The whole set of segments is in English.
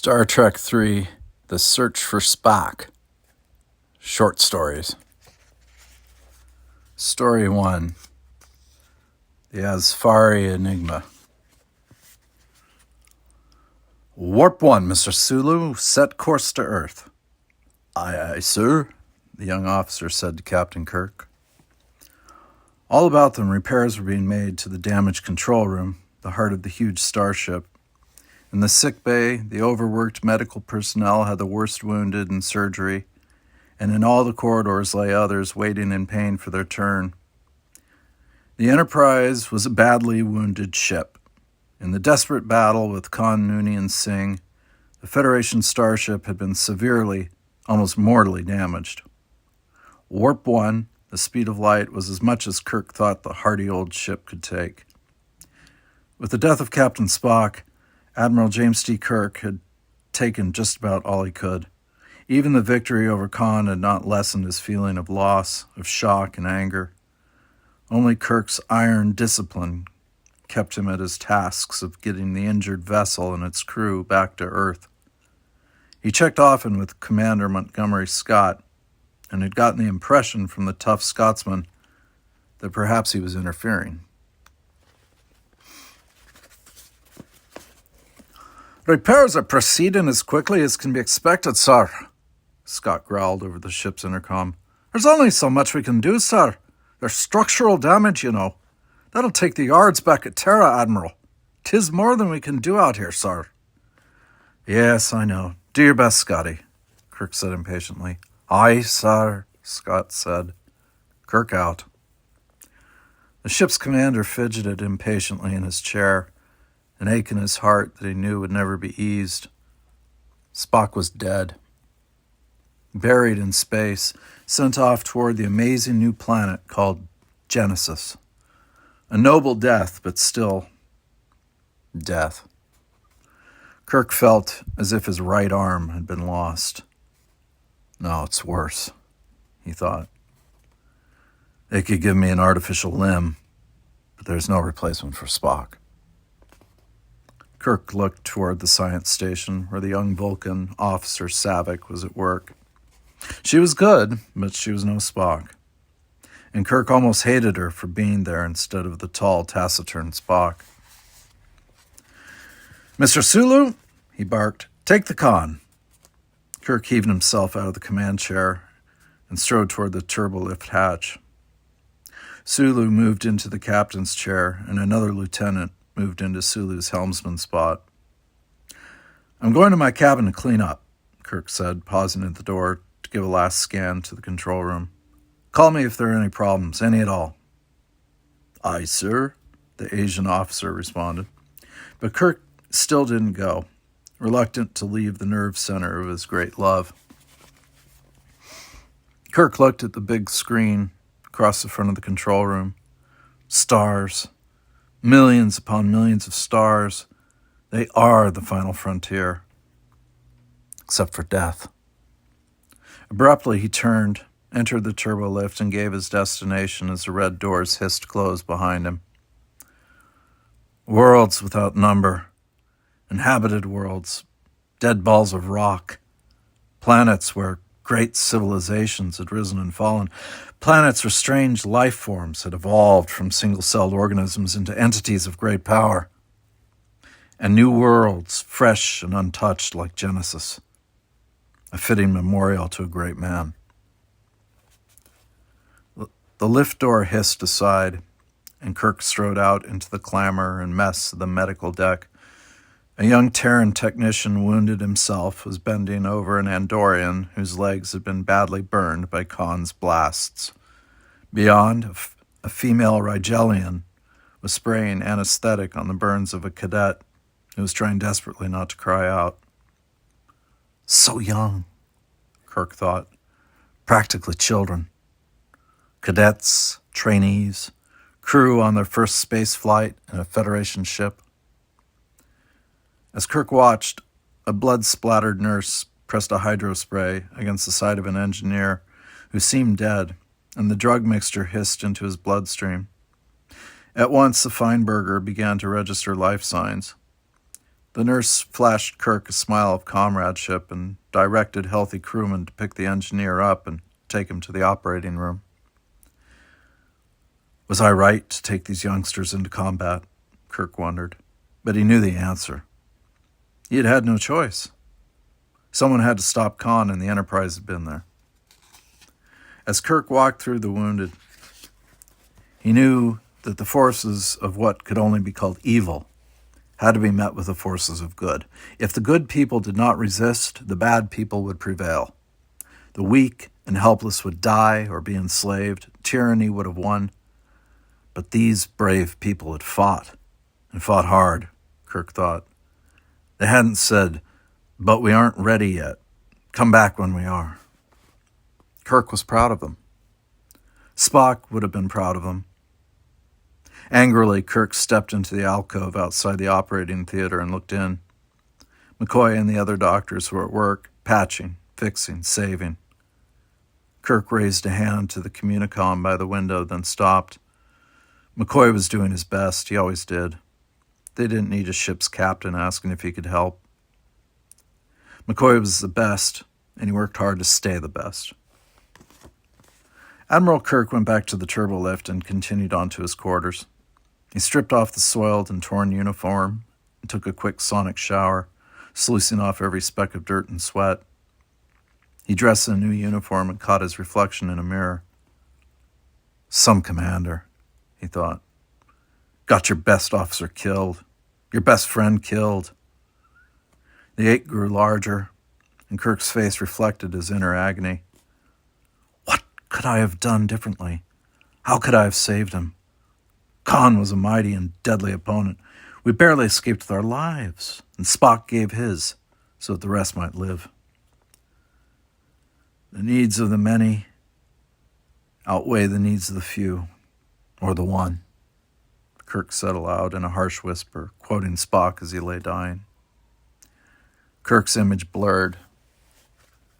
Star Trek III, The Search for Spock. Short stories. Story 1, The Azphari Enigma. Warp 1, Mr. Sulu, set course to Earth. Aye, sir, the young officer said to Captain Kirk. All about them, repairs were being made to the damaged control room, the heart of the huge starship. In the sick bay, the overworked medical personnel had the worst wounded in surgery, and in all the corridors lay others waiting in pain for their turn. The Enterprise was a badly wounded ship. In the desperate battle with Khan Noonien Singh, the Federation starship had been severely, almost mortally damaged. Warp 1, the speed of light, was as much as Kirk thought the hardy old ship could take. With the death of Captain Spock, Admiral James T. Kirk had taken just about all he could. Even the victory over Khan had not lessened his feeling of loss, of shock and anger. Only Kirk's iron discipline kept him at his tasks of getting the injured vessel and its crew back to Earth. He checked often with Commander Montgomery Scott, and had gotten the impression from the tough Scotsman that perhaps he was interfering. "Repairs are proceeding as quickly as can be expected, sir," Scott growled over the ship's intercom. "There's only so much we can do, sir. There's structural damage, you know. That'll take the yards back at Terra, Admiral. 'Tis more than we can do out here, sir." "Yes, I know. Do your best, Scotty," Kirk said impatiently. "Aye, sir," Scott said. "Kirk out." The ship's commander fidgeted impatiently in his chair, an ache in his heart that he knew would never be eased. Spock was dead. Buried in space, sent off toward the amazing new planet called Genesis. A noble death, but still death. Kirk felt as if his right arm had been lost. "No, it's worse," he thought. "They could give me an artificial limb, but there's no replacement for Spock." Kirk looked toward the science station where the young Vulcan, Officer Savick, was at work. She was good, but she was no Spock. And Kirk almost hated her for being there instead of the tall, taciturn Spock. "Mr. Sulu," he barked, "take the con." Kirk heaved himself out of the command chair and strode toward the turbolift hatch. Sulu moved into the captain's chair, and another lieutenant moved into Sulu's helmsman spot. "I'm going to my cabin to clean up," Kirk said, pausing at the door to give a last scan to the control room. "Call me if there are any problems, any at all." "Aye, sir," the Asian officer responded. But Kirk still didn't go, reluctant to leave the nerve center of his great love. Kirk looked at the big screen across the front of the control room. Stars. Millions upon millions of stars. They are the final frontier. Except for death. Abruptly, he turned, entered the turbo lift, and gave his destination as the red doors hissed closed behind him. Worlds without number. Inhabited worlds. Dead balls of rock. Planets where great civilizations had risen and fallen. Planets where strange life forms had evolved from single-celled organisms into entities of great power. And new worlds, fresh and untouched like Genesis. A fitting memorial to a great man. The lift door hissed aside, and Kirk strode out into the clamor and mess of the medical deck. A young Terran technician, wounded himself, was bending over an Andorian whose legs had been badly burned by Khan's blasts. Beyond, a female Rigelian was spraying anesthetic on the burns of a cadet who was trying desperately not to cry out. So young, Kirk thought. Practically children. Cadets, trainees, crew on their first space flight in a Federation ship. As Kirk watched, a blood-splattered nurse pressed a hydrospray against the side of an engineer who seemed dead, and the drug mixture hissed into his bloodstream. At once, the Feinberger began to register life signs. The nurse flashed Kirk a smile of comradeship and directed healthy crewmen to pick the engineer up and take him to the operating room. Was I right to take these youngsters into combat? Kirk wondered, but he knew the answer. He had had no choice. Someone had to stop Khan, and the Enterprise had been there. As Kirk walked through the wounded, he knew that the forces of what could only be called evil had to be met with the forces of good. If the good people did not resist, the bad people would prevail. The weak and helpless would die or be enslaved. Tyranny would have won. But these brave people had fought, and fought hard, Kirk thought. They hadn't said, "But we aren't ready yet. Come back when we are." Kirk was proud of them. Spock would have been proud of them. Angrily, Kirk stepped into the alcove outside the operating theater and looked in. McCoy and the other doctors were at work, patching, fixing, saving. Kirk raised a hand to the communicom by the window, then stopped. McCoy was doing his best. He always did. They didn't need a ship's captain asking if he could help. McCoy was the best, and he worked hard to stay the best. Admiral Kirk went back to the turbolift and continued on to his quarters. He stripped off the soiled and torn uniform and took a quick sonic shower, sluicing off every speck of dirt and sweat. He dressed in a new uniform and caught his reflection in a mirror. Some commander, he thought. Got your best officer killed, your best friend killed. The ache grew larger, and Kirk's face reflected his inner agony. What could I have done differently? How could I have saved him? Khan was a mighty and deadly opponent. We barely escaped with our lives, and Spock gave his so that the rest might live. The needs of the many outweigh the needs of the few, or the one, Kirk said aloud in a harsh whisper, quoting Spock as he lay dying. Kirk's image blurred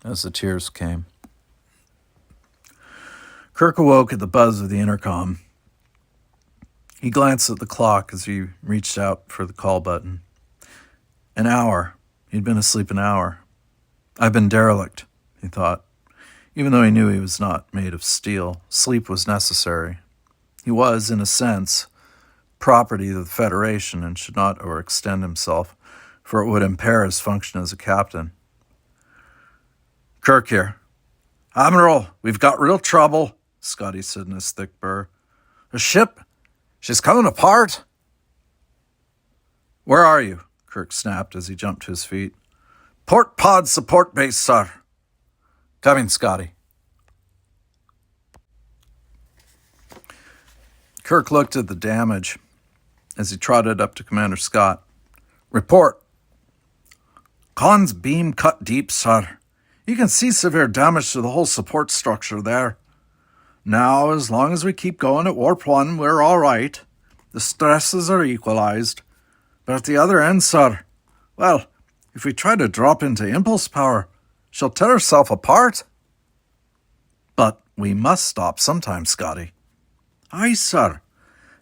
as the tears came. Kirk awoke at the buzz of the intercom. He glanced at the clock as he reached out for the call button. An hour. He'd been asleep an hour. I've been derelict, he thought. Even though he knew he was not made of steel, sleep was necessary. He was, in a sense, property of the Federation and should not overextend himself, for it would impair his function as a captain. Kirk here. Admiral, we've got real trouble, Scotty said in his thick burr. The ship, she's coming apart. Where are you? Kirk snapped as he jumped to his feet. Port pod support base, sir. Coming, Scotty. Kirk looked at the damage as he trotted up to Commander Scott. Report. Khan's beam cut deep, sir. You can see severe damage to the whole support structure there. Now, as long as we keep going at warp 1, we're all right. The stresses are equalized. But at the other end, sir, well, if we try to drop into impulse power, she'll tear herself apart. But we must stop sometime, Scotty. Aye, sir.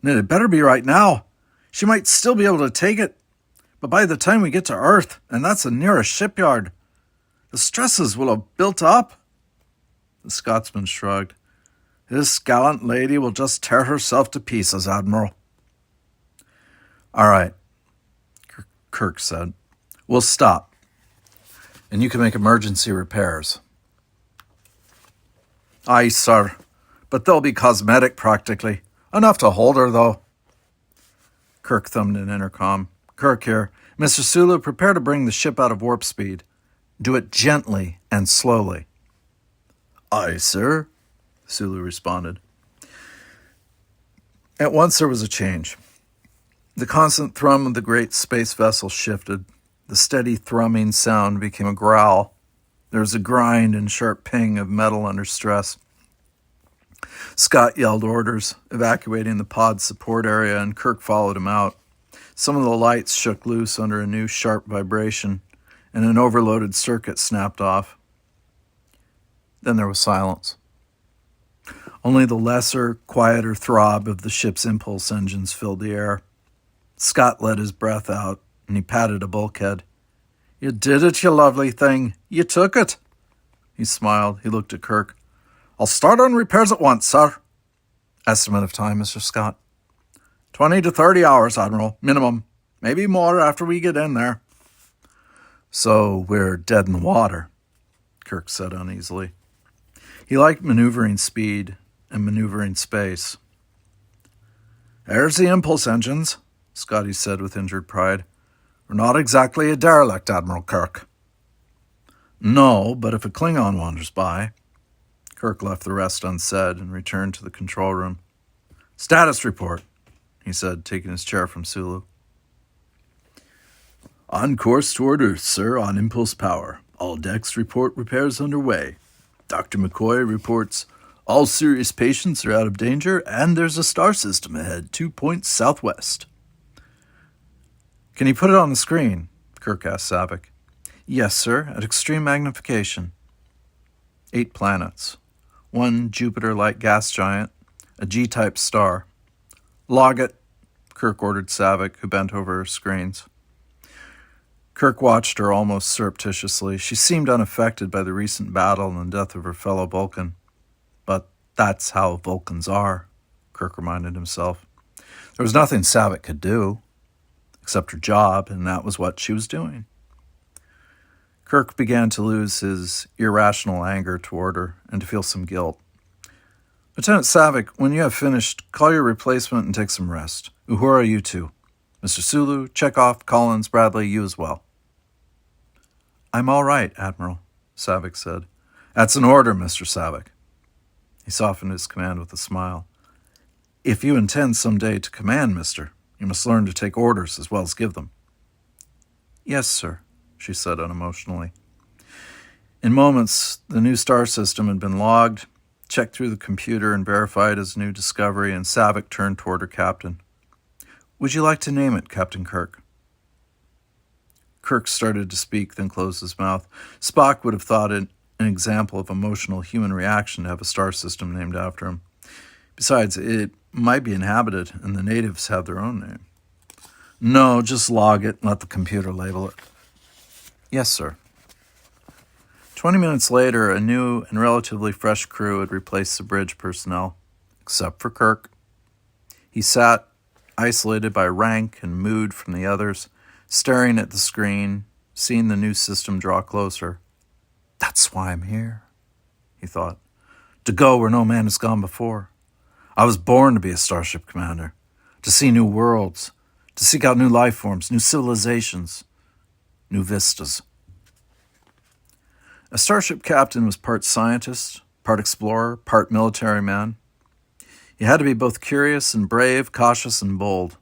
And it had better be right now. She might still be able to take it. But by the time we get to Earth, and that's the nearest shipyard, the stresses will have built up. The Scotsman shrugged. This gallant lady will just tear herself to pieces, Admiral. All right, Kirk said. We'll stop, and you can make emergency repairs. Aye, sir, but they'll be cosmetic practically. Enough to hold her, though. Kirk thumbed an intercom. Kirk here. Mr. Sulu, prepare to bring the ship out of warp speed. Do it gently and slowly. Aye, sir, Sulu responded. At once there was a change. The constant thrum of the great space vessel shifted. The steady thrumming sound became a growl. There was a grind and sharp ping of metal under stress. Scott yelled orders, evacuating the pod support area, and Kirk followed him out. Some of the lights shook loose under a new sharp vibration, and an overloaded circuit snapped off. Then there was silence. Only the lesser, quieter throb of the ship's impulse engines filled the air. Scott let his breath out and he patted a bulkhead. "You did it, you lovely thing. You took it." He smiled. He looked at Kirk. "I'll start on repairs at once, sir." "Estimate of time, Mr. Scott?" 20 to 30 hours, Admiral. Minimum. Maybe more after we get in there." "So we're dead in the water," Kirk said uneasily. He liked maneuvering speed and maneuvering space. "There's the impulse engines," Scotty said with injured pride. "We're not exactly a derelict, Admiral Kirk." "No, but if a Klingon wanders by..." Kirk left the rest unsaid and returned to the control room. "Status report," he said, taking his chair from Sulu. "On course toward Earth, sir, on impulse power. All decks report repairs underway. Dr. McCoy reports all serious patients are out of danger, and there's a star system ahead, 2 points southwest." "Can you put it on the screen?" Kirk asked Savick. "Yes, sir, at extreme magnification." 8 planets. 1 Jupiter-like gas giant, a G-type star. "Log it," Kirk ordered Savick, who bent over her screens. Kirk watched her almost surreptitiously. She seemed unaffected by the recent battle and the death of her fellow Vulcan. But that's how Vulcans are, Kirk reminded himself. There was nothing Savick could do, except her job, and that was what she was doing. Kirk began to lose his irrational anger toward her and to feel some guilt. "Lieutenant Savick, when you have finished, call your replacement and take some rest. Uhura, you too. Mr. Sulu, Chekhov, Collins, Bradley, you as well." "I'm all right, Admiral," Savick said. "That's an order, Mr. Savick." He softened his command with a smile. "If you intend someday to command, mister, you must learn to take orders as well as give them." "Yes, sir," she said unemotionally. In moments, the new star system had been logged, checked through the computer, and verified as a new discovery, and Savick turned toward her captain. "Would you like to name it, Captain Kirk?" Kirk started to speak, then closed his mouth. Spock would have thought it an example of emotional human reaction to have a star system named after him. Besides, it might be inhabited, and the natives have their own name. "No, just log it and let the computer label it." "Yes, sir." 20 minutes later, a new and relatively fresh crew had replaced the bridge personnel, except for Kirk. He sat, isolated by rank and mood from the others, staring at the screen, seeing the new system draw closer. "That's why I'm here," he thought. "To go where no man has gone before. I was born to be a starship commander, to see new worlds, to seek out new life forms, new civilizations, new vistas." A starship captain was part scientist, part explorer, part military man. He had to be both curious and brave, cautious and bold.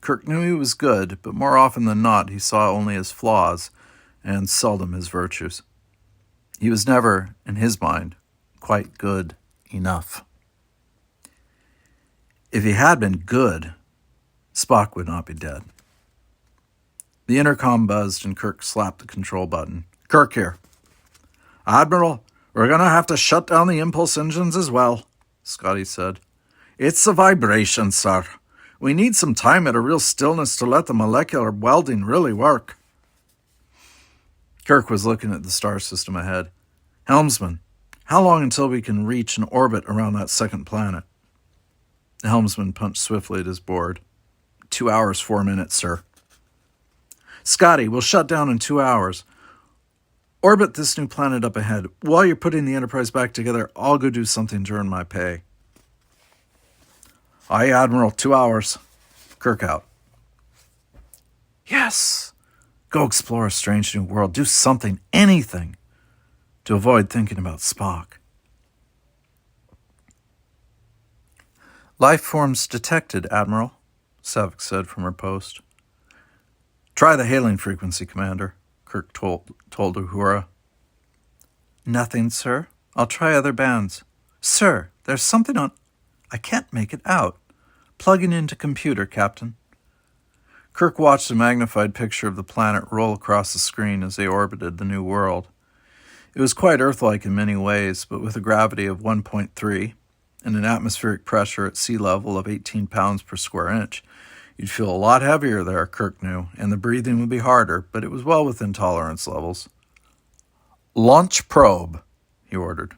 Kirk knew he was good, but more often than not he saw only his flaws and seldom his virtues. He was never, in his mind, quite good enough. If he had been good, Spock would not be dead. The intercom buzzed and Kirk slapped the control button. "Kirk here." "Admiral, we're going to have to shut down the impulse engines as well," Scotty said. "It's the vibration, sir. We need some time at a real stillness to let the molecular welding really work." Kirk was looking at the star system ahead. "Helmsman, how long until we can reach an orbit around that second planet?" The helmsman punched swiftly at his board. 2 hours, 4 minutes, sir." "Scotty, we'll shut down in 2 hours. Orbit this new planet up ahead. While you're putting the Enterprise back together, I'll go do something to earn my pay." "Aye, Admiral, 2 hours. Kirk out." Yes! Go explore a strange new world. Do something, anything, to avoid thinking about Spock. "Life forms detected, Admiral," Savick said from her post. "Try the hailing frequency, Commander," Kirk told Uhura. "Nothing, sir. I'll try other bands." "Sir, there's something on..." "I can't make it out. Plugging into computer, Captain." Kirk watched a magnified picture of the planet roll across the screen as they orbited the new world. It was quite Earth-like in many ways, but with a gravity of 1.3 and an atmospheric pressure at sea level of 18 pounds per square inch, You'd feel a lot heavier there, Kirk knew, and the breathing would be harder, but it was well within tolerance levels. "Launch probe," he ordered.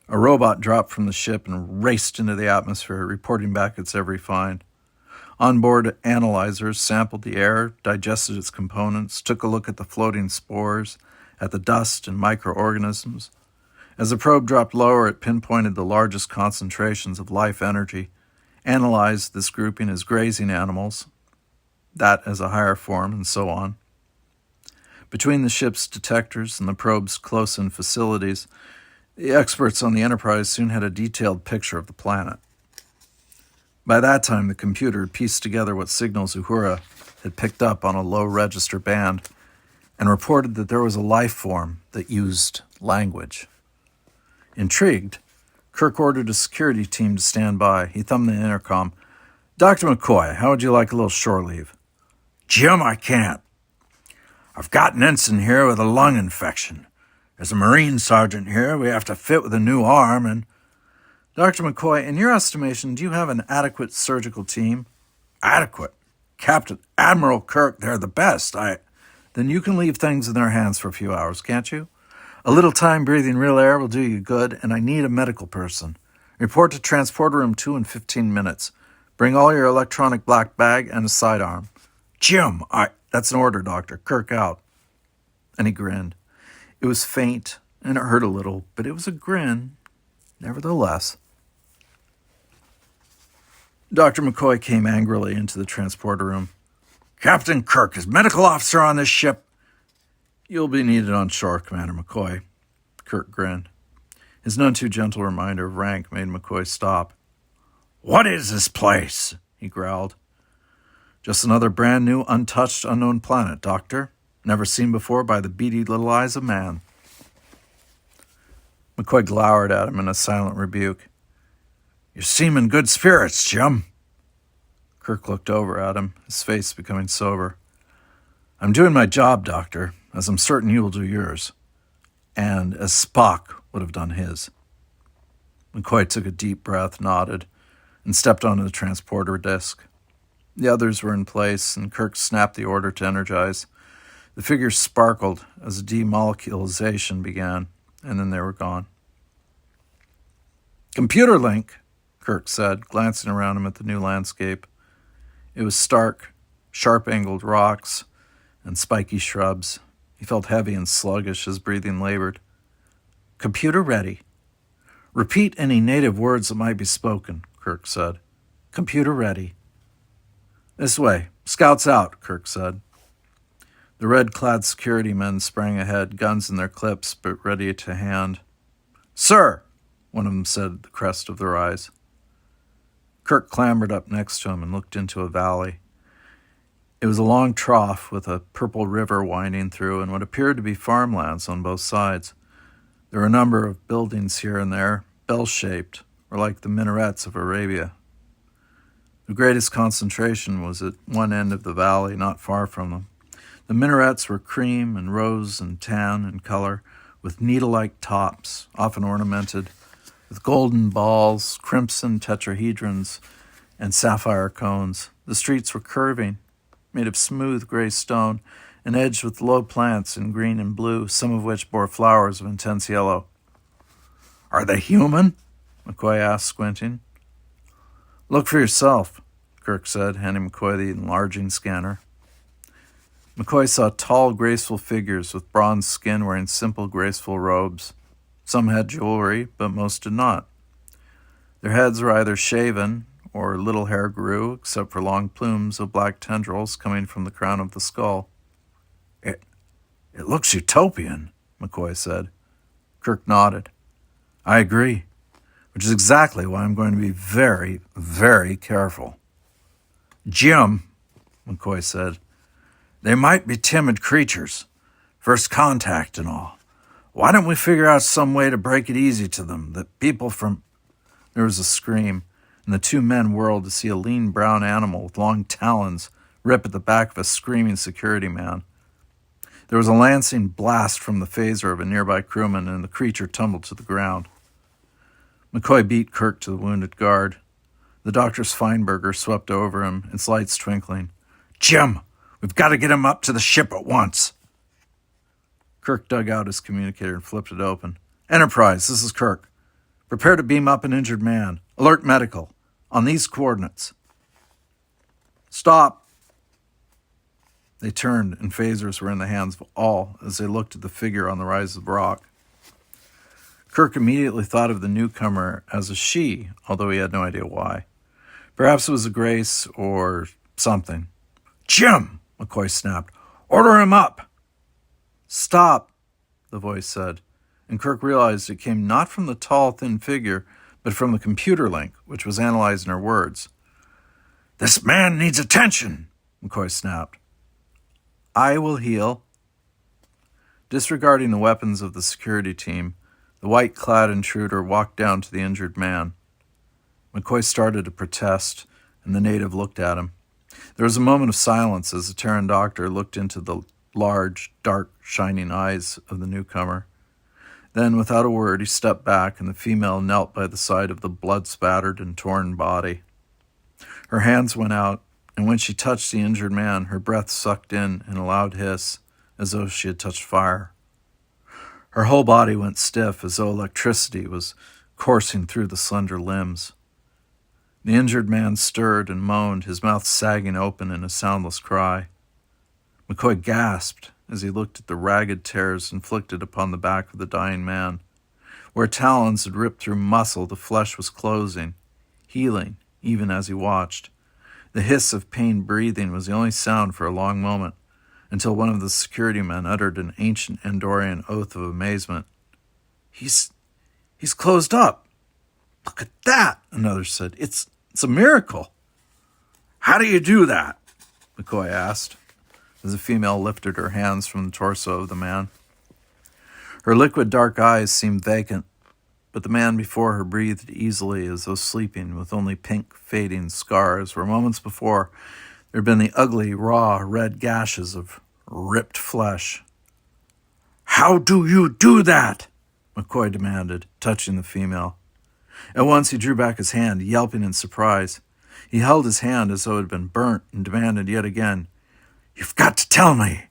A robot dropped from the ship and raced into the atmosphere, reporting back its every find. Onboard analyzers sampled the air, digested its components, took a look at the floating spores, at the dust and microorganisms. As the probe dropped lower, it pinpointed the largest concentrations of life energy, analyzed this grouping as grazing animals, that as a higher form, and so on. Between the ship's detectors and the probe's close-in facilities, the experts on the Enterprise soon had a detailed picture of the planet. By that time, the computer had pieced together what signals Uhura had picked up on a low-register band and reported that there was a life form that used language. Intrigued, Kirk ordered a security team to stand by. He thumbed the intercom. "Dr. McCoy, how would you like a little shore leave?" "Jim, I can't. I've got an ensign here with a lung infection. There's a Marine sergeant here we have to fit with a new arm, and..." "Dr. McCoy, in your estimation, do you have an adequate surgical team?" "Adequate? Captain Admiral Kirk, they're the best. Then you can leave things in their hands for a few hours, can't you? A little time breathing real air will do you good, and I need a medical person. Report to Transporter Room 2 in 15 minutes. Bring all your electronic black bag and a sidearm." "Jim, That's an order, Doctor. Kirk out." And he grinned. It was faint, and it hurt a little, but it was a grin, nevertheless. Dr. McCoy came angrily into the transporter room. "Captain Kirk is medical officer on this ship." "You'll be needed on shore, Commander McCoy." Kirk grinned. His none-too-gentle reminder of rank made McCoy stop. "What is this place?" he growled. "Just another brand-new, untouched, unknown planet, Doctor. Never seen before by the beady little eyes of man." McCoy glowered at him in a silent rebuke. "You seem in good spirits, Jim." Kirk looked over at him, his face becoming sober. "I'm doing my job, Doctor, as I'm certain you will do yours. And as Spock would have done his." McCoy took a deep breath, nodded, and stepped onto the transporter disk. The others were in place, and Kirk snapped the order to energize. The figures sparkled as demolecularization began, and then they were gone. "Computer link," Kirk said, glancing around him at the new landscape. It was stark, sharp-angled rocks and spiky shrubs. He felt heavy and sluggish as breathing labored. "Computer ready." "Repeat any native words that might be spoken," Kirk said. "Computer ready." "This way. Scouts out," Kirk said. The red-clad security men sprang ahead, guns in their clips, but ready to hand. "Sir," one of them said at the crest of the rise. Kirk clambered up next to him and looked into a valley. It was a long trough with a purple river winding through and what appeared to be farmlands on both sides. There were a number of buildings here and there, bell-shaped, or like the minarets of Arabia. The greatest concentration was at one end of the valley, not far from them. The minarets were cream and rose and tan in color, with needle-like tops, often ornamented with golden balls, crimson tetrahedrons, and sapphire cones. The streets were curving, made of smooth gray stone, and edged with low plants in green and blue, some of which bore flowers of intense yellow. "Are they human?" McCoy asked, squinting. "Look for yourself," Kirk said, handing McCoy the enlarging scanner. McCoy saw tall, graceful figures with bronze skin wearing simple, graceful robes. Some had jewelry, but most did not. Their heads were either shaven, or little hair grew, except for long plumes of black tendrils coming from the crown of the skull. It looks utopian," McCoy said. Kirk nodded. "I agree, which is exactly why I'm going to be very, very careful." "Jim," McCoy said, "they might be timid creatures. First contact and all. Why don't we figure out some way to break it easy to them, that people from..." There was a scream, and the two men whirled to see a lean brown animal with long talons rip at the back of a screaming security man. There was a lancing blast from the phaser of a nearby crewman, and the creature tumbled to the ground. McCoy beat Kirk to the wounded guard. The doctor's Feinberger swept over him, its lights twinkling. "Jim, we've got to get him up to the ship at once." Kirk dug out his communicator and flipped it open. "Enterprise, this is Kirk. Prepare to beam up an injured man. Alert medical. On these coordinates." "Stop." They turned, and phasers were in the hands of all as they looked at the figure on the rise of rock. Kirk immediately thought of the newcomer as a she, although he had no idea why. Perhaps it was a grace or something. "Jim!" McCoy snapped. "Order him up!" "Stop," the voice said, and Kirk realized it came not from the tall, thin figure, but from the computer link, which was analyzing her words. "This man needs attention," McCoy snapped. "I will heal." Disregarding the weapons of the security team, the white-clad intruder walked down to the injured man. McCoy started to protest, and the native looked at him. There was a moment of silence as the Terran doctor looked into the large, dark, shining eyes of the newcomer. Then, without a word, he stepped back, and the female knelt by the side of the blood-spattered and torn body. Her hands went out, and when she touched the injured man, her breath sucked in a loud hiss, as though she had touched fire. Her whole body went stiff, as though electricity was coursing through the slender limbs. The injured man stirred and moaned, his mouth sagging open in a soundless cry. McCoy gasped as he looked at the ragged tears inflicted upon the back of the dying man. Where talons had ripped through muscle, the flesh was closing, healing, even as he watched. The hiss of pain breathing was the only sound for a long moment, until one of the security men uttered an ancient Andorian oath of amazement. He's closed up. Look at that," another said. It's a miracle." "How do you do that?" McCoy asked, as the female lifted her hands from the torso of the man. Her liquid dark eyes seemed vacant, but the man before her breathed easily as though sleeping, with only pink fading scars where moments before there had been the ugly, raw, red gashes of ripped flesh. "How do you do that?" McCoy demanded, touching the female. At once he drew back his hand, yelping in surprise. He held his hand as though it had been burnt and demanded yet again, "You've got to tell me.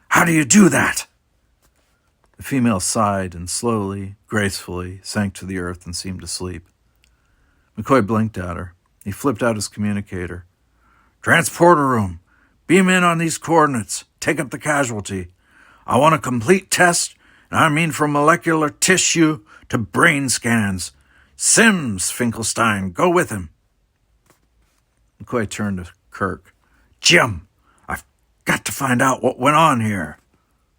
How do you do that?" The female sighed and slowly, gracefully, sank to the earth and seemed to sleep. McCoy blinked at her. He flipped out his communicator. "Transporter room. Beam in on these coordinates. Take up the casualty. I want a complete test, and I mean from molecular tissue to brain scans. Sims, Finkelstein, go with him." McCoy turned to Kirk. "Jim, I've got to find out what went on here."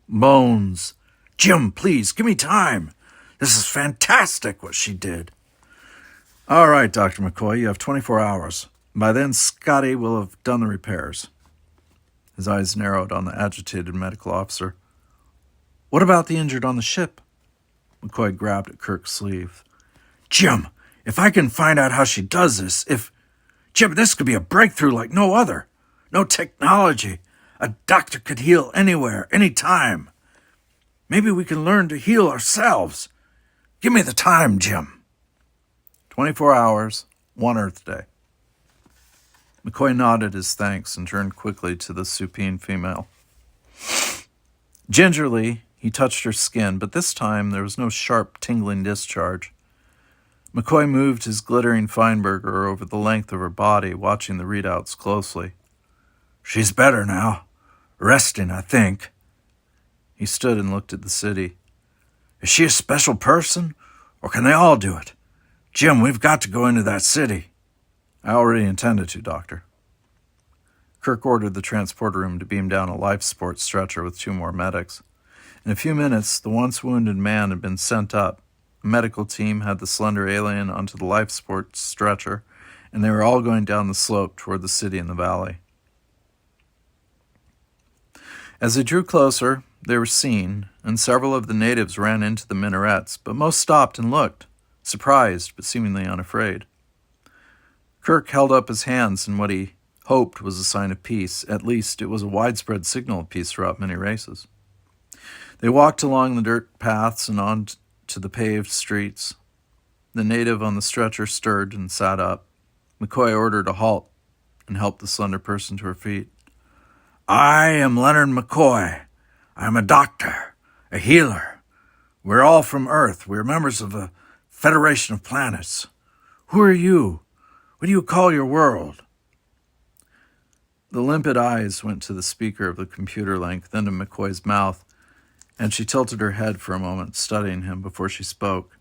"Bones. Jim, please, give me time. This is fantastic what she did." "All right, Dr. McCoy, you have 24 hours. By then, Scotty will have done the repairs." His eyes narrowed on the agitated medical officer. "What about the injured on the ship?" McCoy grabbed at Kirk's sleeve. "Jim, if I can find out how she does this, Jim, this could be a breakthrough like no other. No technology. A doctor could heal anywhere, anytime. Maybe we can learn to heal ourselves. Give me the time, Jim." 24 hours, 1 Earth day. McCoy nodded his thanks and turned quickly to the supine female. Gingerly, he touched her skin, but this time there was no sharp, tingling discharge. McCoy moved his glittering Feinberger over the length of her body, watching the readouts closely. "She's better now. Resting, I think." He stood and looked at the city. "Is she a special person, or can they all do it? Jim, we've got to go into that city." "I already intended to, Doctor." Kirk ordered the transporter room to beam down a life support stretcher with 2 more medics. In a few minutes, the once wounded man had been sent up. A medical team had the slender alien onto the life support stretcher, and they were all going down the slope toward the city in the valley. As they drew closer, they were seen, and several of the natives ran into the minarets, but most stopped and looked, surprised but seemingly unafraid. Kirk held up his hands in what he hoped was a sign of peace. At least it was a widespread signal of peace throughout many races. They walked along the dirt paths and on to the paved streets. The native on the stretcher stirred and sat up. McCoy ordered a halt and helped the slender person to her feet. I am Leonard McCoy. I am a doctor, a healer. We're all from Earth. We're members of a Federation of Planets. Who are you? What do you call your world? The limpid eyes went to the speaker of the computer link, then to McCoy's mouth, and she tilted her head for a moment, studying him before she spoke.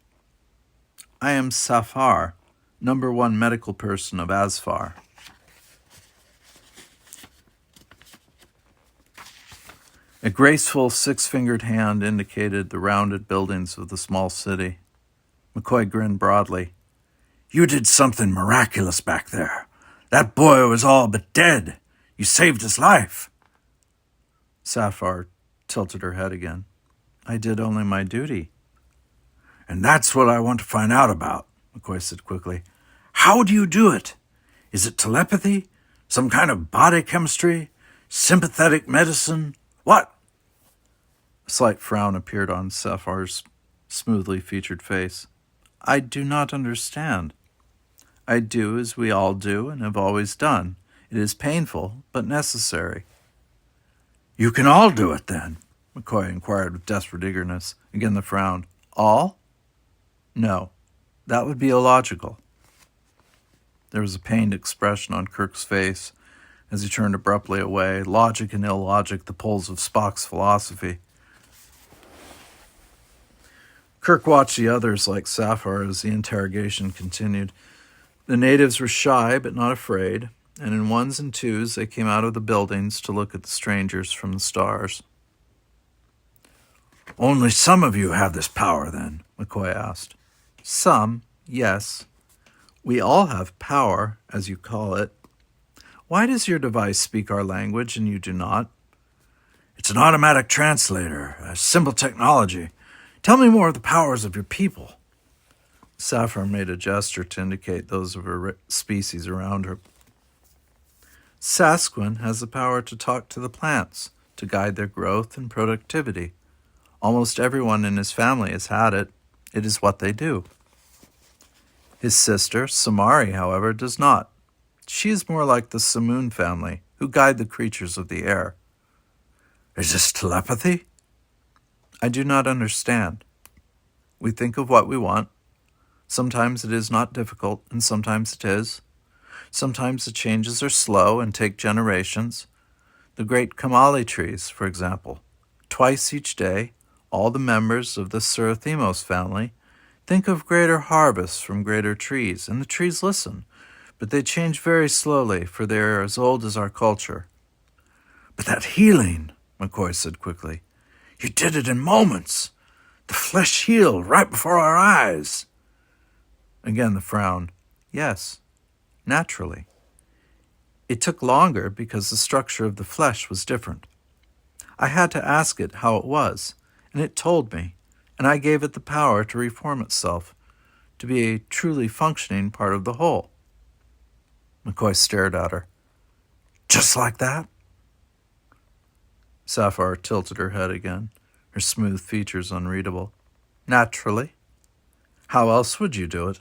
I am Safar, number 1 medical person of Azphar. A graceful 6-fingered hand indicated the rounded buildings of the small city. McCoy grinned broadly. You did something miraculous back there. That boy was all but dead. You saved his life. Safar tilted her head again. I did only my duty. And that's what I want to find out about, McCoy said quickly. How do you do it? Is it telepathy? Some kind of body chemistry? Sympathetic medicine? What? A slight frown appeared on Safar's smoothly featured face. I do not understand. I do as we all do and have always done. It is painful, but necessary. You can all do it, then? McCoy inquired with desperate eagerness. Again the frown. All? No, that would be illogical. There was a pained expression on Kirk's face as he turned abruptly away. Logic and illogic, the poles of Spock's philosophy. Kirk watched the others like Safar as the interrogation continued. The natives were shy but not afraid, and in ones and twos they came out of the buildings to look at the strangers from the stars. Only some of you have this power, then? McCoy asked. Some, yes. We all have power, as you call it. Why does your device speak our language and you do not? It's an automatic translator, a simple technology. Tell me more of the powers of your people. Safar made a gesture to indicate those of her species around her. Sasquin has the power to talk to the plants, to guide their growth and productivity. Almost everyone in his family has had it. It is what they do. His sister, Samari, however, does not. She is more like the Samoon family, who guide the creatures of the air. Is this telepathy? I do not understand. We think of what we want. Sometimes it is not difficult, and sometimes it is. Sometimes the changes are slow and take generations. The great Kamali trees, for example. Twice each day, all the members of the Serathimos family think of greater harvests from greater trees, and the trees listen, but they change very slowly, for they are as old as our culture. But that healing, McCoy said quickly, you did it in moments. The flesh healed right before our eyes. Again the frown. Yes, naturally. It took longer because the structure of the flesh was different. I had to ask it how it was, and it told me, and I gave it the power to reform itself, to be a truly functioning part of the whole. McCoy stared at her. Just like that? Safar tilted her head again, her smooth features unreadable. Naturally. How else would you do it?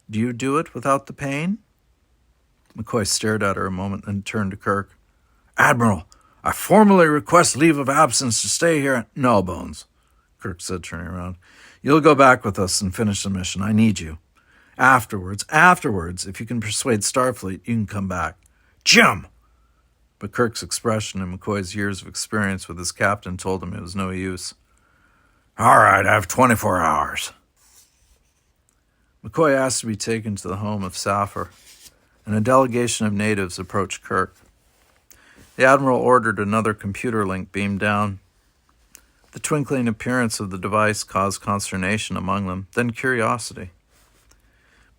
Do you do it without the pain? McCoy stared at her a moment, then turned to Kirk. Admiral, I formally request leave of absence to stay here. No, Bones, Kirk said, turning around. You'll go back with us and finish the mission. I need you. Afterwards, if you can persuade Starfleet, you can come back. Jim! But Kirk's expression and McCoy's years of experience with his captain told him it was no use. All right, I have 24 hours. McCoy asked to be taken to the home of Safar, and a delegation of natives approached Kirk. The Admiral ordered another computer link beamed down. The twinkling appearance of the device caused consternation among them, then curiosity.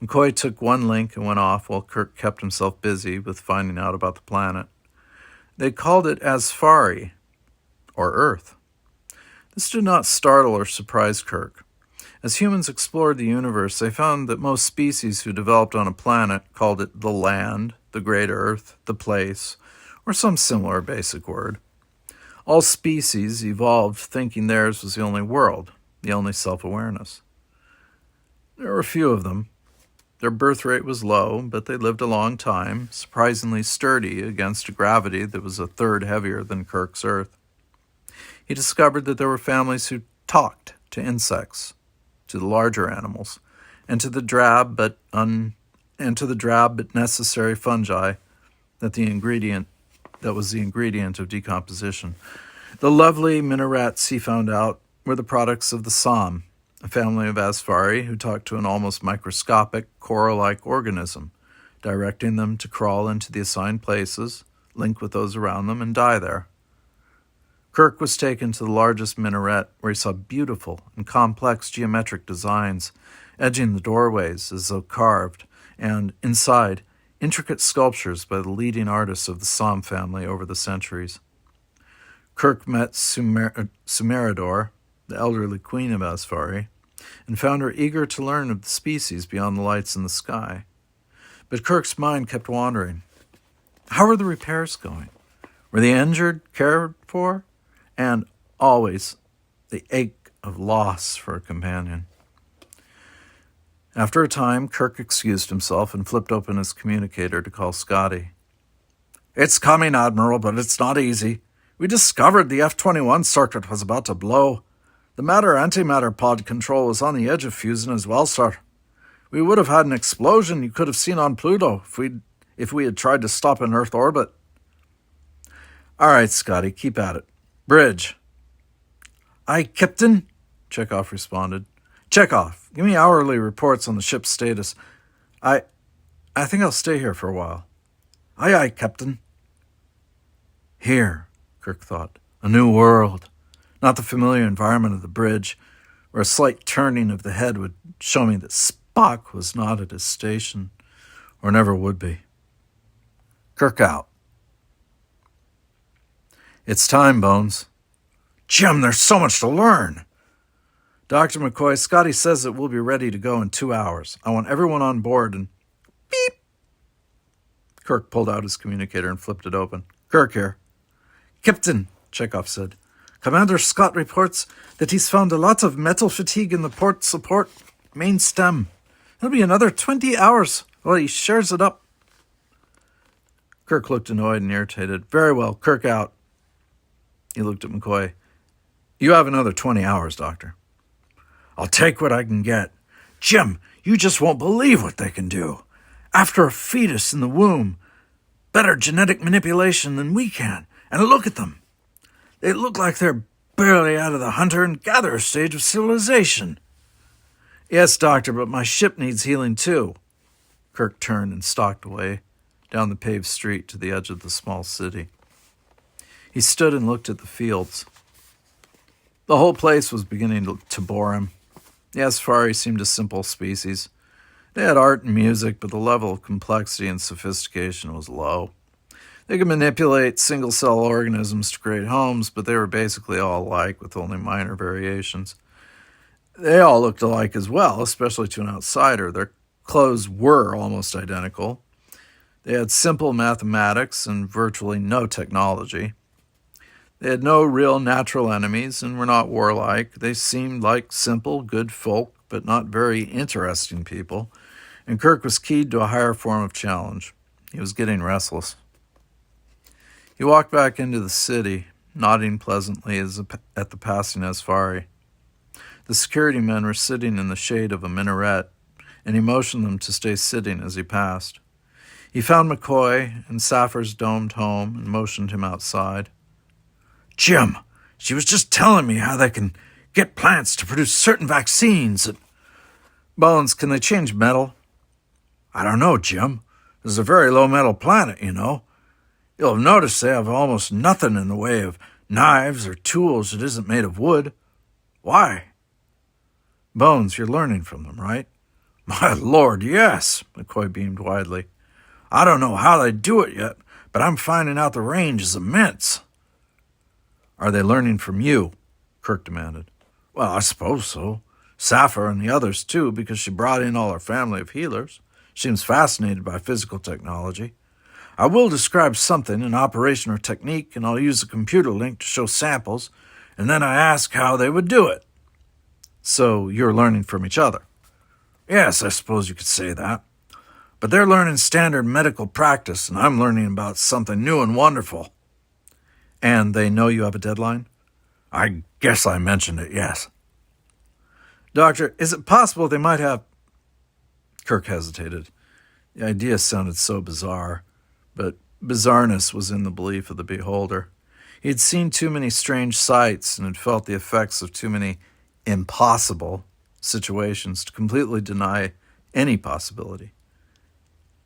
McCoy took one link and went off while Kirk kept himself busy with finding out about the planet. They called it Azphari, or Earth. This did not startle or surprise Kirk. As humans explored the universe, they found that most species who developed on a planet called it the land, the great Earth, the place, or some similar basic word. All species evolved thinking theirs was the only world, the only self-awareness. There were a few of them, Their birth rate was low, but they lived a long time, surprisingly sturdy against a gravity that was a third heavier than Kirk's Earth. He discovered that there were families who talked to insects, to the larger animals, and to the drab but necessary fungi that was the ingredient of decomposition. The lovely minarets, he found out, were the products of the Psalm, a family of Azphari who talked to an almost microscopic, coral-like organism, directing them to crawl into the assigned places, link with those around them, and die there. Kirk was taken to the largest minaret, where he saw beautiful and complex geometric designs, edging the doorways as though carved, and, inside, intricate sculptures by the leading artists of the Psalm family over the centuries. Kirk met Sumerador, the elderly queen of Azphari, and found her eager to learn of the species beyond the lights in the sky. But Kirk's mind kept wandering. How were the repairs going? Were the injured cared for? And always the ache of loss for a companion. After a time, Kirk excused himself and flipped open his communicator to call Scotty. "It's coming, Admiral, but it's not easy. We discovered the F-21 circuit was about to blow. The matter-antimatter pod control was on the edge of fusing as well, sir. We would have had an explosion you could have seen on Pluto if we had tried to stop in Earth orbit." "All right, Scotty, keep at it. Bridge." "Aye, Captain," Chekhov responded. "Chekhov, give me hourly reports on the ship's status. I think I'll stay here for a while." "Aye, Captain." Here, Kirk thought, a new world. Not the familiar environment of the bridge, where a slight turning of the head would show me that Spock was not at his station, or never would be. Kirk out. "It's time, Bones." "Jim, there's so much to learn." "Dr. McCoy, Scotty says that we'll be ready to go in 2 hours. I want everyone on board and..." Beep! Kirk pulled out his communicator and flipped it open. "Kirk here." "Captain," Chekhov said, "Commander Scott reports that he's found a lot of metal fatigue in the port support main stem. It'll be another 20 hours while he shares it up." Kirk looked annoyed and irritated. "Very well, Kirk out." He looked at McCoy. "You have another 20 hours, Doctor." "I'll take what I can get. Jim, you just won't believe what they can do. After a fetus in the womb, better genetic manipulation than we can. And look at them. They look like they're barely out of the hunter and gatherer stage of civilization." "Yes, Doctor, but my ship needs healing too." Kirk turned and stalked away down the paved street to the edge of the small city. He stood and looked at the fields. The whole place was beginning to bore him. The Azphari seemed a simple species. They had art and music, but the level of complexity and sophistication was low. They could manipulate single-cell organisms to create homes, but they were basically all alike with only minor variations. They all looked alike as well, especially to an outsider. Their clothes were almost identical. They had simple mathematics and virtually no technology. They had no real natural enemies and were not warlike. They seemed like simple, good folk, but not very interesting people, and Kirk was keyed to a higher form of challenge. He was getting restless. He walked back into the city, nodding pleasantly at the passing Azphari. The security men were sitting in the shade of a minaret, and he motioned them to stay sitting as he passed. He found McCoy in Safar's domed home and motioned him outside. "Jim, she was just telling me how they can get plants to produce certain vaccines that..." "Bones, can they change metal?" "I don't know, Jim. This is a very low metal planet, you know. You'll have noticed they have almost nothing in the way of knives or tools that isn't made of wood. Why?" "Bones, you're learning from them, right?" "My Lord, yes," McCoy beamed widely. "I don't know how they do it yet, but I'm finding out the range is immense." "Are they learning from you?" Kirk demanded. "Well, I suppose so. Safar and the others, too, because she brought in all her family of healers. She seems fascinated by physical technology. I will describe something, an operation or technique, and I'll use a computer link to show samples, and then I ask how they would do it." "So you're learning from each other?" "Yes, I suppose you could say that." But they're learning standard medical practice, and I'm learning about something new and wonderful. And they know you have a deadline? I guess I mentioned it, yes. Doctor, is it possible they might have... Kirk hesitated. The idea sounded so bizarre, but bizarreness was in the belief of the beholder. He had seen too many strange sights and had felt the effects of too many impossible situations to completely deny any possibility.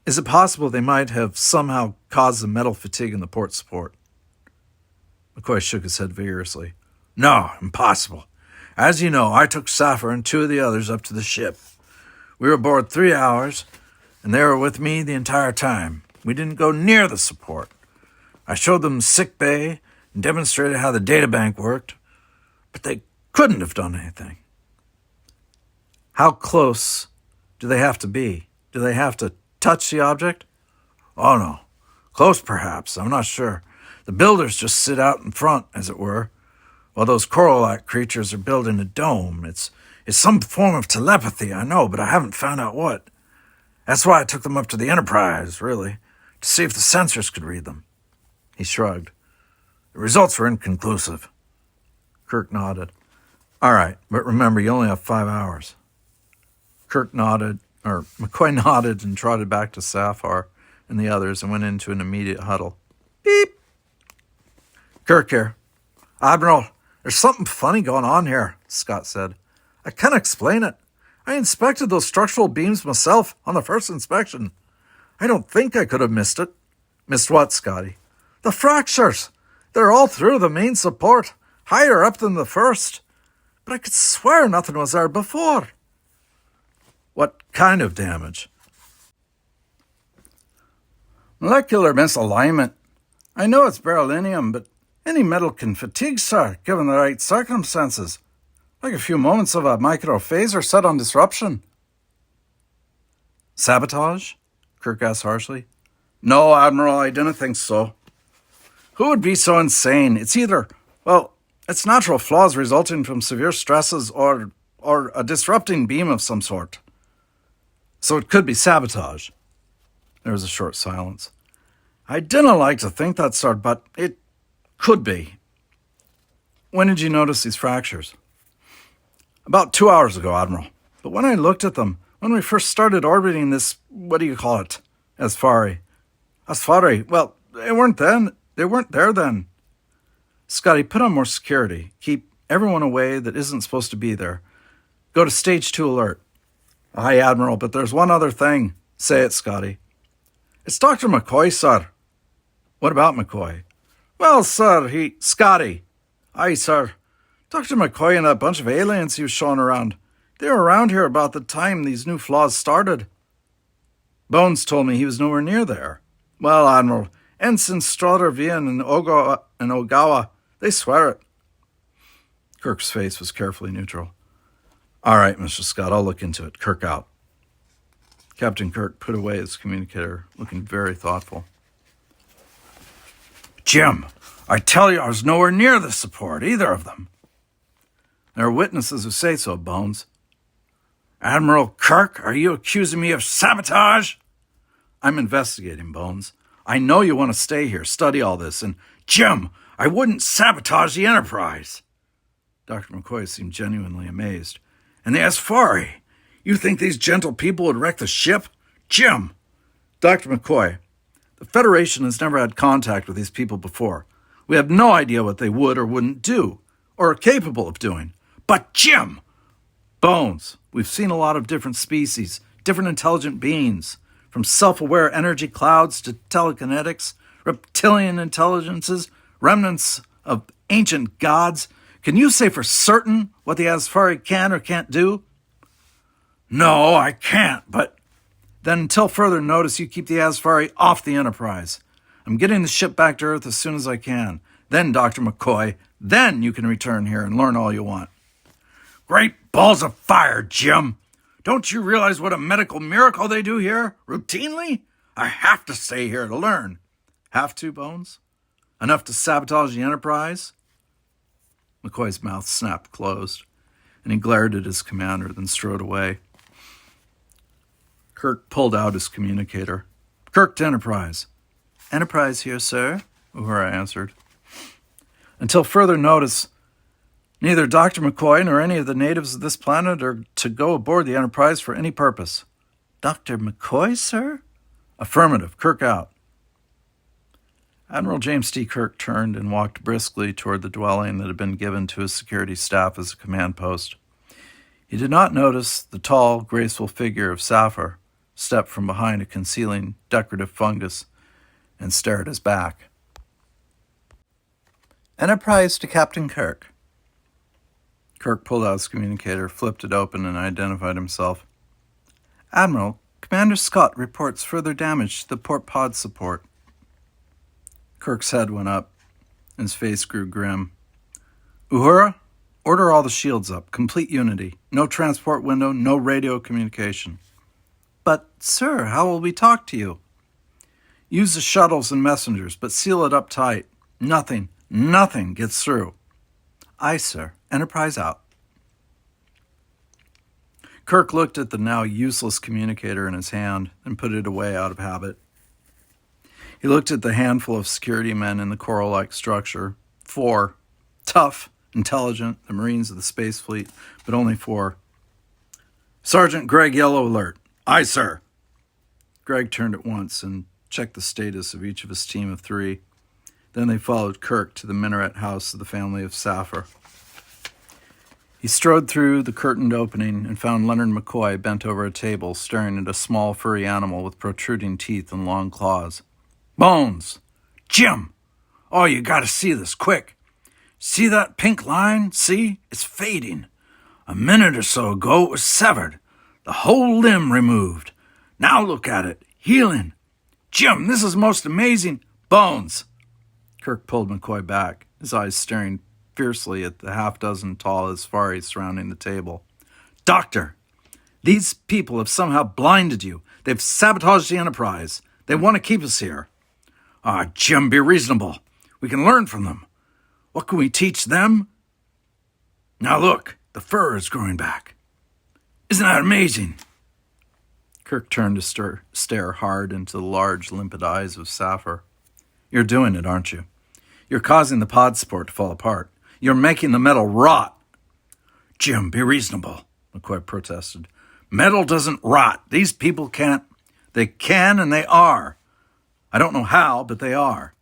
Is it possible they might have somehow caused the metal fatigue in the port support? McCoy shook his head vigorously. No, impossible. As you know, I took Sappho and 2 of the others up to the ship. We were aboard 3 hours, and they were with me the entire time. We didn't go near the support. I showed them sick bay and demonstrated how the databank worked, but they couldn't have done anything. How close do they have to be? Do they have to touch the object? Oh, no. Close, perhaps. I'm not sure. The builders just sit out in front, as it were, while those Coralite creatures are building a dome. It's some form of telepathy, I know, but I haven't found out what. That's why I took them up to the Enterprise, really, to see if the sensors could read them. He shrugged. The results were inconclusive. Kirk nodded. All right, but remember, you only have 5 hours. McCoy nodded and trotted back to Safar and the others and went into an immediate huddle. Beep. Kirk here. Admiral, there's something funny going on here, Scott said. I can't explain it. I inspected those structural beams myself on the first inspection. I don't think I could have missed it. Missed what, Scotty? The fractures. They're all through the main support, higher up than the first. But I could swear nothing was there before. What kind of damage? Molecular misalignment. I know it's beryllium, but any metal can fatigue, sir, given the right circumstances. Like a few moments of a microphaser set on disruption. Sabotage? Kirk asked harshly. No, Admiral, I didn't think so. Who would be so insane? It's either, it's natural flaws resulting from severe stresses or a disrupting beam of some sort. So it could be sabotage. There was a short silence. I didn't like to think that, sir, but it could be. When did you notice these fractures? About 2 hours ago, Admiral. But when I looked at them, when we first started orbiting this, Azphari. Well, they weren't there then. Scotty, put on more security. Keep everyone away that isn't supposed to be there. Go to stage 2 alert. Aye, Admiral, but there's one other thing. Say it, Scotty. It's Dr. McCoy, sir. What about McCoy? Well, sir, Scotty. Aye, sir. Dr. McCoy and that bunch of aliens he was showing around. They were around here about the time these new flaws started. Bones told me he was nowhere near there. Well, Admiral, Ensign Strother, Vian, and Ogawa, they swear it. Kirk's face was carefully neutral. All right, Mr. Scott, I'll look into it. Kirk out. Captain Kirk put away his communicator, looking very thoughtful. Jim, I tell you I was nowhere near the support, either of them. There are witnesses who say so, Bones. Admiral Kirk, are you accusing me of sabotage? I'm investigating, Bones. I know you want to stay here, study all this, and... Jim, I wouldn't sabotage the Enterprise. Dr. McCoy seemed genuinely amazed. And the Azphari? You think these gentle people would wreck the ship? Jim! Dr. McCoy, the Federation has never had contact with these people before. We have no idea what they would or wouldn't do, or are capable of doing. But Jim! Bones, we've seen a lot of different species, different intelligent beings, from self-aware energy clouds to telekinetics, reptilian intelligences, remnants of ancient gods. Can you say for certain what the Azphari can or can't do? No, I can't, but... Then until further notice, you keep the Azphari off the Enterprise. I'm getting the ship back to Earth as soon as I can. Then, Dr. McCoy, then you can return here and learn all you want. Great balls of fire, Jim! Don't you realize what a medical miracle they do here, routinely? I have to stay here to learn. Have to, Bones? Enough to sabotage the Enterprise? McCoy's mouth snapped closed, and he glared at his commander, then strode away. Kirk pulled out his communicator. Kirk to Enterprise. Enterprise here, sir, Uhura answered. Until further notice, neither Dr. McCoy nor any of the natives of this planet are to go aboard the Enterprise for any purpose. Dr. McCoy, sir? Affirmative. Kirk out. Admiral James T. Kirk turned and walked briskly toward the dwelling that had been given to his security staff as a command post. He did not notice the tall, graceful figure of Safar step from behind a concealing decorative fungus and stare at his back. Enterprise to Captain Kirk. Kirk pulled out his communicator, flipped it open, and identified himself. Admiral, Commander Scott reports further damage to the port pod support. Kirk's head went up, and his face grew grim. Uhura, order all the shields up. Complete unity. No transport window, no radio communication. But, sir, how will we talk to you? Use the shuttles and messengers, but seal it up tight. Nothing gets through. Aye, sir. Enterprise out. Kirk looked at the now useless communicator in his hand and put it away out of habit. He looked at the handful of security men in the coral-like structure. 4. Tough, intelligent, the Marines of the Space Fleet, but only 4. Sergeant Greg Yellow alert. Aye, sir. Greg turned at once and checked the status of each of his team of 3. Then they followed Kirk to the minaret house of the family of Safar. He strode through the curtained opening and found Leonard McCoy bent over a table, staring at a small furry animal with protruding teeth and long claws. Bones! Jim! Oh, you gotta see this, quick! See that pink line? See? It's fading. A minute or so ago it was severed. The whole limb removed. Now look at it. Healing. Jim, this is most amazing. Bones! Kirk pulled McCoy back, his eyes staring fiercely at the half-dozen tall Azphari surrounding the table. Doctor, these people have somehow blinded you. They've sabotaged the Enterprise. They want to keep us here. Ah, Jim, be reasonable. We can learn from them. What can we teach them? Now look, the fur is growing back. Isn't that amazing? Kirk turned to stare hard into the large, limpid eyes of Safar. You're doing it, aren't you? You're causing the pod support to fall apart. You're making the metal rot. Jim, be reasonable, McCoy protested. Metal doesn't rot. These people can't. They can and they are. I don't know how, but they are.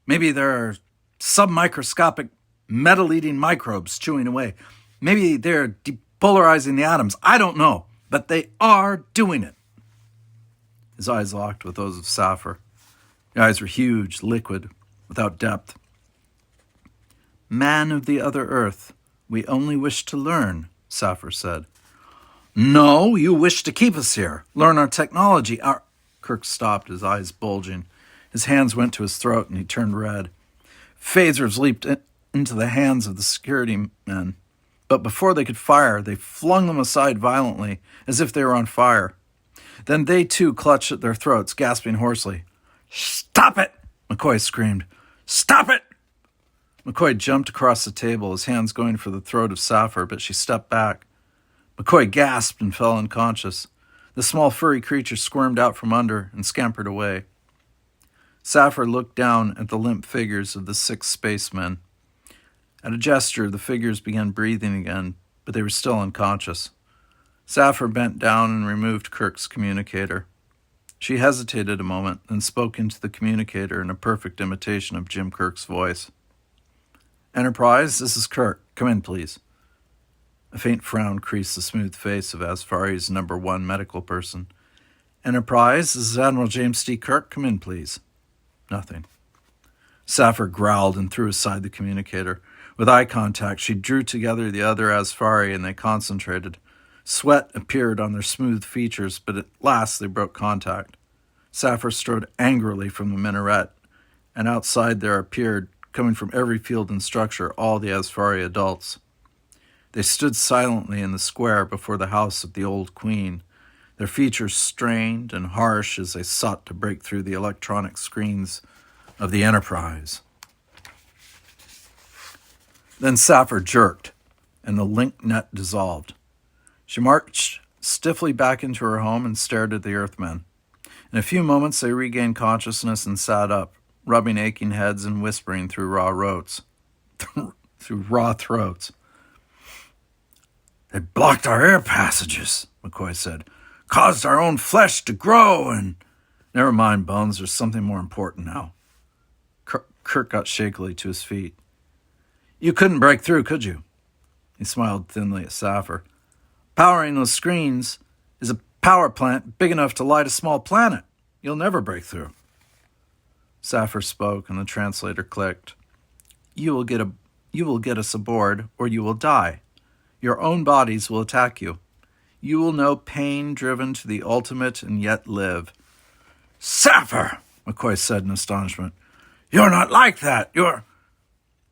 Maybe there are submicroscopic metal-eating microbes chewing away. Maybe they're depolarizing the atoms. I don't know, but they are doing it. His eyes locked with those of Safar. The eyes were huge, liquid, without depth. Man of the other earth, we only wish to learn, Safar said. No, you wish to keep us here, learn our technology, our... Kirk stopped, his eyes bulging. His hands went to his throat and he turned red. Phasers leaped into the hands of the security men, but before they could fire, they flung them aside violently, as if they were on fire. Then they too clutched at their throats, gasping hoarsely. Stop it! McCoy screamed. Stop it! McCoy jumped across the table, his hands going for the throat of Safar, but she stepped back. McCoy gasped and fell unconscious. The small furry creature squirmed out from under and scampered away. Safar looked down at the limp figures of the 6 spacemen. At a gesture, the figures began breathing again, but they were still unconscious. Safar bent down and removed Kirk's communicator. She hesitated a moment, then spoke into the communicator in a perfect imitation of Jim Kirk's voice. Enterprise, this is Kirk. Come in, please. A faint frown creased the smooth face of Azphari's number 1 medical person. Enterprise, this is Admiral James T. Kirk. Come in, please. Nothing. Safar growled and threw aside the communicator. With eye contact, she drew together the other Azphari and they concentrated. Sweat appeared on their smooth features, but at last they broke contact. Safar strode angrily from the minaret, and outside there appeared, coming from every field and structure, all the Azphari adults. They stood silently in the square before the house of the old queen, their features strained and harsh as they sought to break through the electronic screens of the Enterprise. Then Safar jerked, and the link net dissolved. She marched stiffly back into her home and stared at the Earthmen. In a few moments, they regained consciousness and sat up, rubbing aching heads and whispering through raw throats. They blocked our air passages, McCoy said. Caused our own flesh to grow and... Never mind, Bones. There's something more important now. Kirk got shakily to his feet. You couldn't break through, could you? He smiled thinly at Safar. Powering those screens is a power plant big enough to light a small planet. You'll never break through. Safar spoke, and the translator clicked. You will get us aboard, or you will die. Your own bodies will attack you. You will know pain driven to the ultimate and yet live. Safar, McCoy said in astonishment. You're not like that. You're...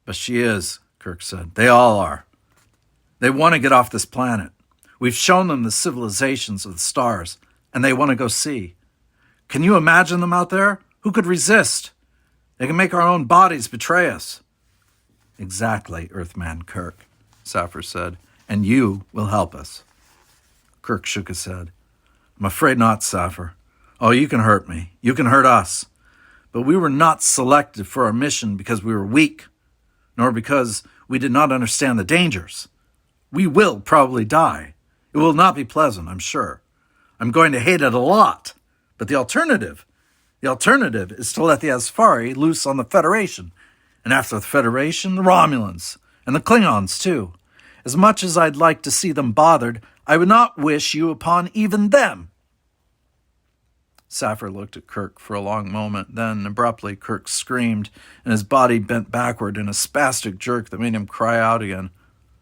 But she is, Kirk said. They all are. They want to get off this planet. We've shown them the civilizations of the stars, and they want to go see. Can you imagine them out there? Who could resist? They can make our own bodies betray us. Exactly, Earthman Kirk, Safar said, and you will help us. Kirk shook his head. I'm afraid not, Safar. Oh, you can hurt me. You can hurt us. But we were not selected for our mission because we were weak, nor because we did not understand the dangers. We will probably die. It will not be pleasant, I'm sure. I'm going to hate it a lot. But the alternative is to let the Azphari loose on the Federation. And after the Federation, the Romulans. And the Klingons, too. As much as I'd like to see them bothered, I would not wish you upon even them. Safar looked at Kirk for a long moment. Then, abruptly, Kirk screamed, and his body bent backward in a spastic jerk that made him cry out again.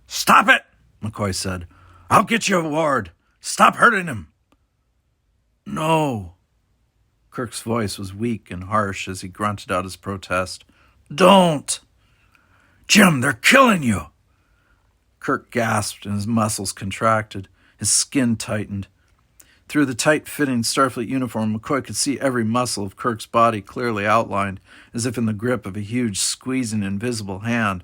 Stop it, McCoy said. I'll get you aboard. Stop hurting him. No. Kirk's voice was weak and harsh as he grunted out his protest. Don't. Jim, they're killing you. Kirk gasped and his muscles contracted. His skin tightened. Through the tight-fitting Starfleet uniform, McCoy could see every muscle of Kirk's body clearly outlined, as if in the grip of a huge, squeezing, invisible hand.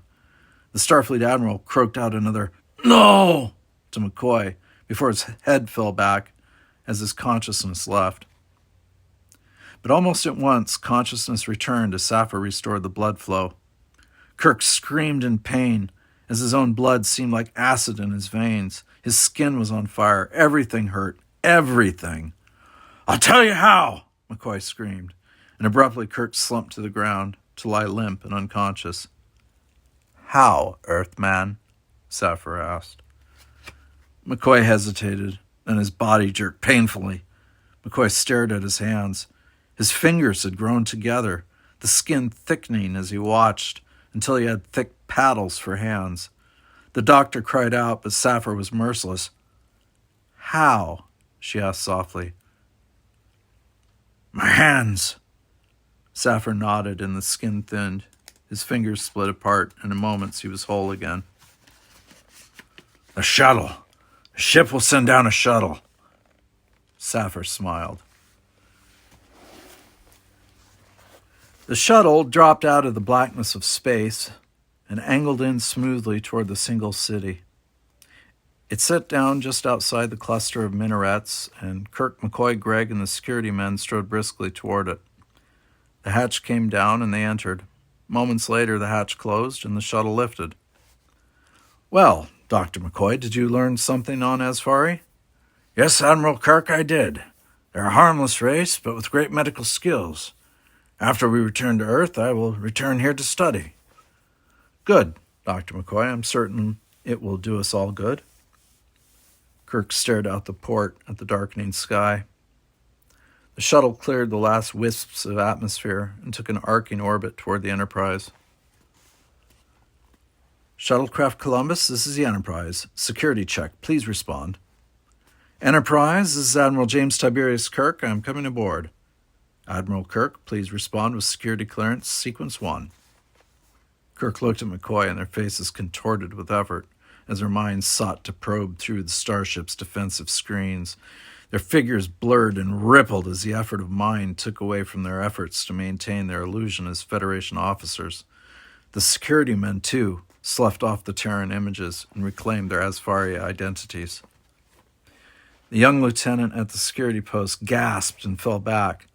The Starfleet admiral croaked out another "No!" to McCoy before his head fell back as his consciousness left. But almost at once, consciousness returned as Safar restored the blood flow. Kirk screamed in pain as his own blood seemed like acid in his veins. His skin was on fire. Everything hurt. Everything. I'll tell you how, McCoy screamed, and abruptly Kirk slumped to the ground to lie limp and unconscious. How, Earthman? Safar asked. McCoy hesitated, and his body jerked painfully. McCoy stared at his hands. His fingers had grown together, the skin thickening as he watched, until he had thick paddles for hands. The doctor cried out, but Safar was merciless. How? She asked softly. My hands. Safar nodded and the skin thinned. His fingers split apart, and in moments he was whole again. The shuttle. The ship will send down a shuttle. Safar smiled. The shuttle dropped out of the blackness of space and angled in smoothly toward the single city. It set down just outside the cluster of minarets, and Kirk, McCoy, Gregg, and the security men strode briskly toward it. The hatch came down, and they entered. Moments later, the hatch closed, and the shuttle lifted. Well, Dr. McCoy, did you learn something on Azphari? Yes, Admiral Kirk, I did. They're a harmless race, but with great medical skills. After we return to Earth, I will return here to study. Good, Dr. McCoy. I'm certain it will do us all good. Kirk stared out the port at the darkening sky. The shuttle cleared the last wisps of atmosphere and took an arcing orbit toward the Enterprise. Shuttlecraft Columbus, this is the Enterprise. Security check. Please respond. Enterprise, this is Admiral James Tiberius Kirk. I am coming aboard. Admiral Kirk, please respond with security clearance, sequence 1. Kirk looked at McCoy, and their faces contorted with effort as their minds sought to probe through the starship's defensive screens. Their figures blurred and rippled as the effort of mind took away from their efforts to maintain their illusion as Federation officers. The security men, too, sloughed off the Terran images and reclaimed their Azphari identities. The young lieutenant at the security post gasped and fell back,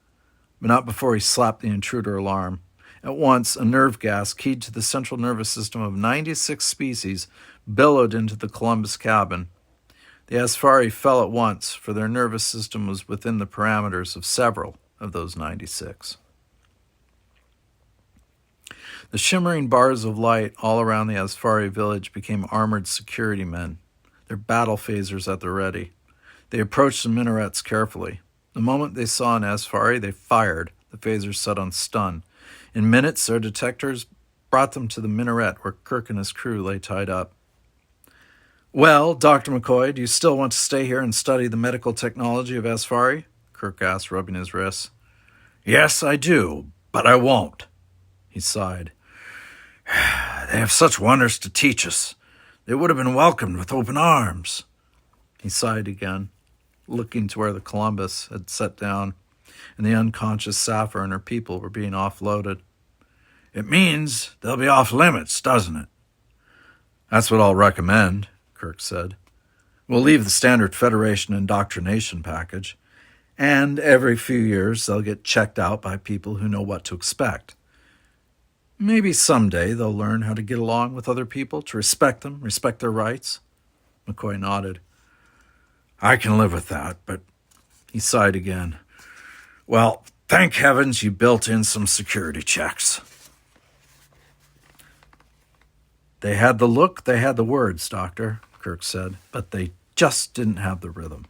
but not before he slapped the intruder alarm. At once, a nerve gas keyed to the central nervous system of 96 species billowed into the Columbus cabin. The Azphari fell at once, for their nervous system was within the parameters of several of those 96. The shimmering bars of light all around the Azphari village became armored security men, their battle phasers at the ready. They approached the minarets carefully. The moment they saw an Azphari, they fired, the phasers set on stun. In minutes, their detectors brought them to the minaret where Kirk and his crew lay tied up. "Well, Dr. McCoy, do you still want to stay here and study the medical technology of Azphari?" Kirk asked, rubbing his wrists. "Yes, I do, but I won't," he sighed. "They have such wonders to teach us. They would have been welcomed with open arms." He sighed again, looking to where the Columbus had set down and the unconscious Sappho and her people were being offloaded. "It means they'll be off limits, doesn't it?" "That's what I'll recommend," Kirk said. "We'll leave the standard Federation indoctrination package, and every few years they'll get checked out by people who know what to expect. Maybe someday they'll learn how to get along with other people, to respect them, respect their rights." McCoy nodded. "I can live with that, but..." He sighed again. "Well, thank heavens you built in some security checks." "They had the look, they had the words, Doctor," Kirk said, "but they just didn't have the rhythm."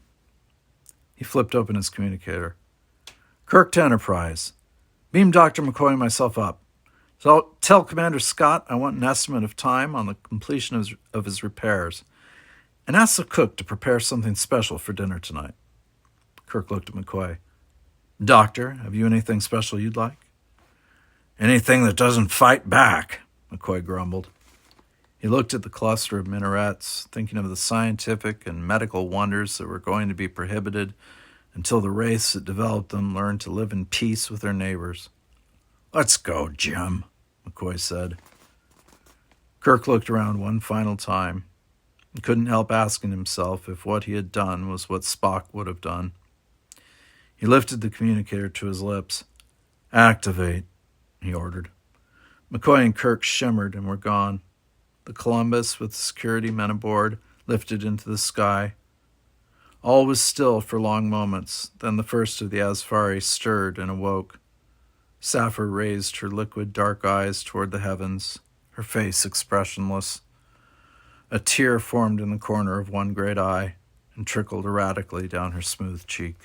He flipped open his communicator. "Kirk to Enterprise. Beam Dr. McCoy and myself up. So tell Commander Scott I want an estimate of time on the completion of his repairs. And ask the cook to prepare something special for dinner tonight." Kirk looked at McCoy. "Doctor, have you anything special you'd like?" "Anything that doesn't fight back," McCoy grumbled. He looked at the cluster of minarets, thinking of the scientific and medical wonders that were going to be prohibited until the race that developed them learned to live in peace with their neighbors. "Let's go, Jim," McCoy said. Kirk looked around one final time and couldn't help asking himself if what he had done was what Spock would have done. He lifted the communicator to his lips. "Activate," he ordered. McCoy and Kirk shimmered and were gone. The Columbus, with the security men aboard, lifted into the sky. All was still for long moments. Then the first of the Azphari stirred and awoke. Sappho raised her liquid dark eyes toward the heavens, her face expressionless. A tear formed in the corner of one great eye and trickled erratically down her smooth cheek.